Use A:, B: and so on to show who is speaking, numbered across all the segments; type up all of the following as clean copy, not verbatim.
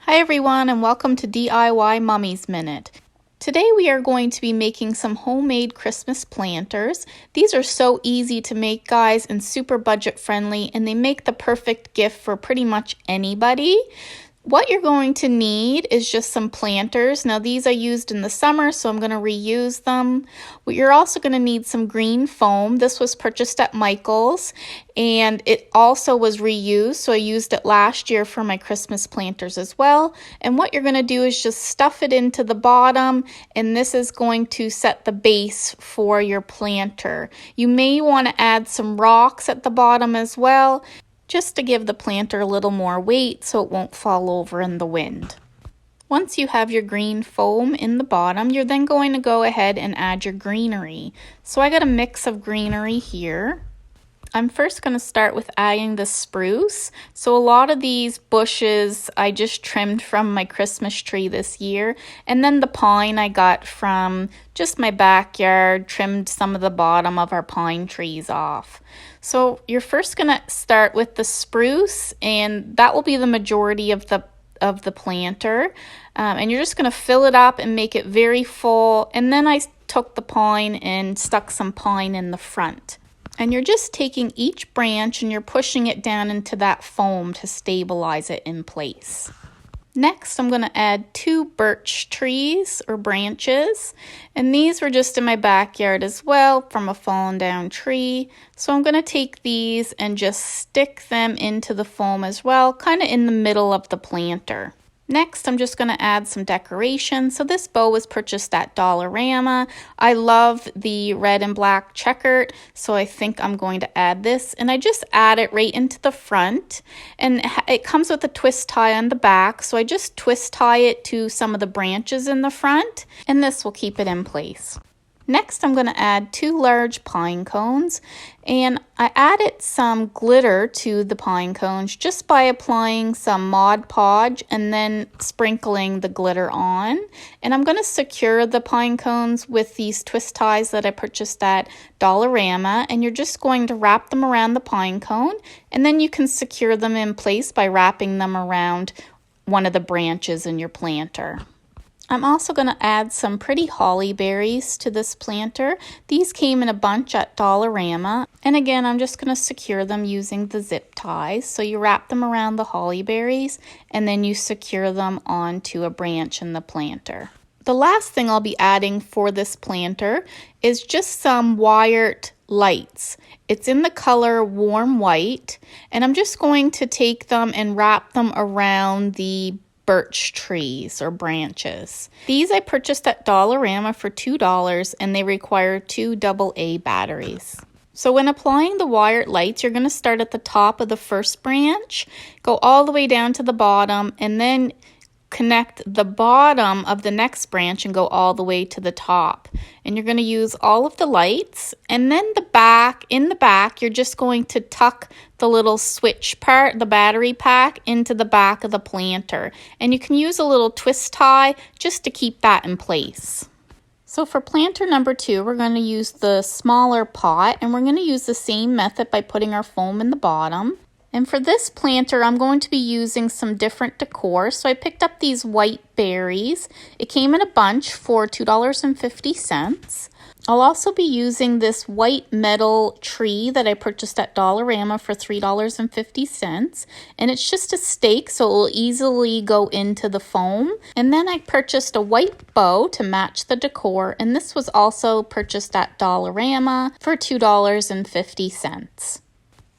A: Hi everyone, and welcome to DIY Mommy's Minute. Today we are going to be making some homemade Christmas planters. These are so easy to make, guys, and super budget friendly, and they make the perfect gift for pretty much anybody. What you're going to need is just some planters. Now these I used in the summer, so I'm going to reuse them. You're also going to need some green foam. This was purchased at Michael's, and it also was reused, so I used it last year for my Christmas planters as well. And what you're going to do is just stuff it into the bottom, and this is going to set the base for your planter. You may want to add some rocks at the bottom as well, just to give the planter a little more weight so it won't fall over in the wind. Once you have your green foam in the bottom, you're then going to go ahead and add your greenery. So I got a mix of greenery here. I'm first going to start with adding the spruce. So a lot of these bushes I just trimmed from my Christmas tree this year. And then the pine I got from just my backyard, trimmed some of the bottom of our pine trees off. So you're first going to start with the spruce, and that will be the majority of the planter. And you're just going to fill it up and make it very full. And then I took the pine and stuck some pine in the front. And you're just taking each branch and you're pushing it down into that foam to stabilize it in place. Next, I'm going to add 2 birch trees or branches, and these were just in my backyard as well from a fallen down tree. So I'm going to take these and just stick them into the foam as well, kind of in the middle of the planter. Next, I'm just going to add some decoration. So this bow was purchased at Dollarama. I love the red and black checkered, so I think I'm going to add this. And I just add it right into the front. And it comes with a twist tie on the back, so I just twist tie it to some of the branches in the front, and this will keep it in place. Next, I'm going to add 2 large pine cones, and I added some glitter to the pine cones just by applying some Mod Podge and then sprinkling the glitter on. And I'm going to secure the pine cones with these twist ties that I purchased at Dollarama, and you're just going to wrap them around the pine cone, and then you can secure them in place by wrapping them around one of the branches in your planter. I'm also going to add some pretty holly berries to this planter. These came in a bunch at Dollarama. And again, I'm just going to secure them using the zip ties. So you wrap them around the holly berries and then you secure them onto a branch in the planter. The last thing I'll be adding for this planter is just some wired lights. It's in the color warm white, and I'm just going to take them and wrap them around the birch trees or branches. These I purchased at Dollarama for $2, and they require 2 AA batteries. So when applying the wired lights, you're going to start at the top of the first branch, go all the way down to the bottom, and then connect the bottom of the next branch and go all the way to the top. And you're going to use all of the lights, and then in the back, you're just going to tuck the little switch part, the battery pack, into the back of the planter. And you can use a little twist tie just to keep that in place. So for planter number 2, we're going to use the smaller pot, and we're going to use the same method by putting our foam in the bottom. And for this planter, I'm going to be using some different decor. So I picked up these white berries. It came in a bunch for $2.50. I'll also be using this white metal tree that I purchased at Dollarama for $3.50. And it's just a stake, so it will easily go into the foam. And then I purchased a white bow to match the decor. And this was also purchased at Dollarama for $2.50.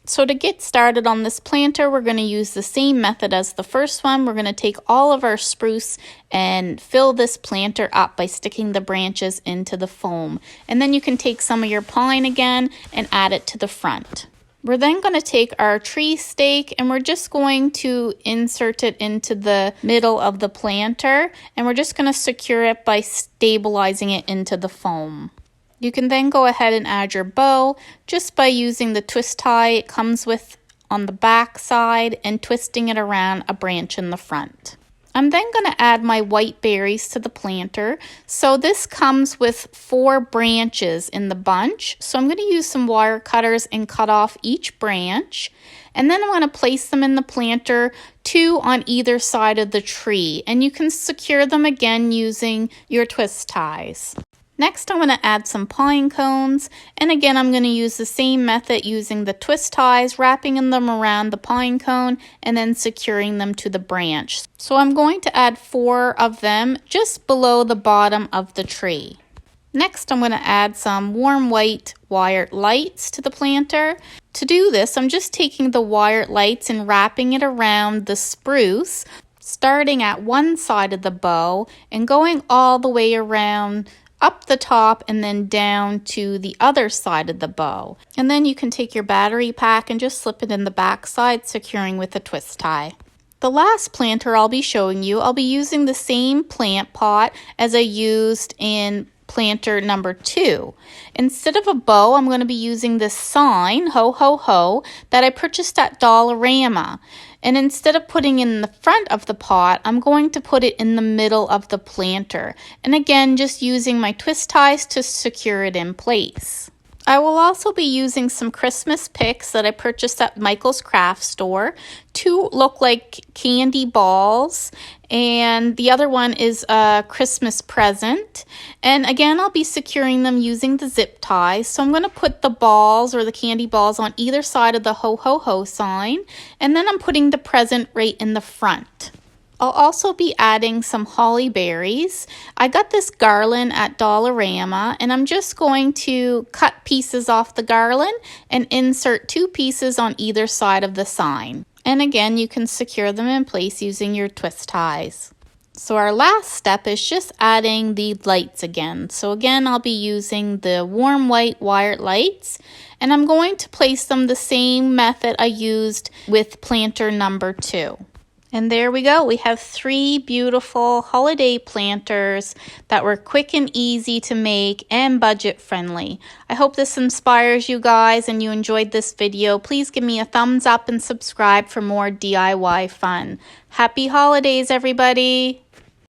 A: So to get started on this planter, we're going to use the same method as the first one. We're going to take all of our spruce and fill this planter up by sticking the branches into the foam. And then you can take some of your pine again and add it to the front. We're then going to take our tree stake and we're just going to insert it into the middle of the planter. And we're just going to secure it by stabilizing it into the foam. You can then go ahead and add your bow just by using the twist tie it comes with on the back side and twisting it around a branch in the front. I'm then going to add my white berries to the planter. So this comes with 4 branches in the bunch. So I'm going to use some wire cutters and cut off each branch. And then I'm going to place them in the planter, 2 on either side of the tree. And you can secure them again using your twist ties. Next, I'm going to add some pine cones, and again I'm going to use the same method using the twist ties, wrapping them around the pine cone and then securing them to the branch. So I'm going to add 4 of them just below the bottom of the tree. Next, I'm going to add some warm white wired lights to the planter. To do this, I'm just taking the wired lights and wrapping it around the spruce, starting at one side of the bow and going all the way around up the top and then down to the other side of the bow. And then you can take your battery pack and just slip it in the back side, securing with a twist tie. The last planter I'll be showing you, I'll be using the same plant pot as I used in planter number 2. Instead of a bow, I'm going to be using this sign, ho ho ho, that I purchased at Dollarama. And instead of putting it in the front of the pot, I'm going to put it in the middle of the planter. And again, just using my twist ties to secure it in place. I will also be using some Christmas picks that I purchased at Michael's craft store. 2 look like candy balls, and the other one is a Christmas present. And again, I'll be securing them using the zip ties. So I'm going to put the balls or the candy balls on either side of the ho ho ho sign, and then I'm putting the present right in the front. I'll also be adding some holly berries. I got this garland at Dollarama, and I'm just going to cut pieces off the garland and insert 2 pieces on either side of the sign. And again, you can secure them in place using your twist ties. So our last step is just adding the lights again. So again, I'll be using the warm white wired lights, and I'm going to place them the same method I used with planter number 2. And there we go. We have 3 beautiful holiday planters that were quick and easy to make and budget friendly. I hope this inspires you guys and you enjoyed this video. Please give me a thumbs up and subscribe for more DIY fun. Happy holidays, everybody!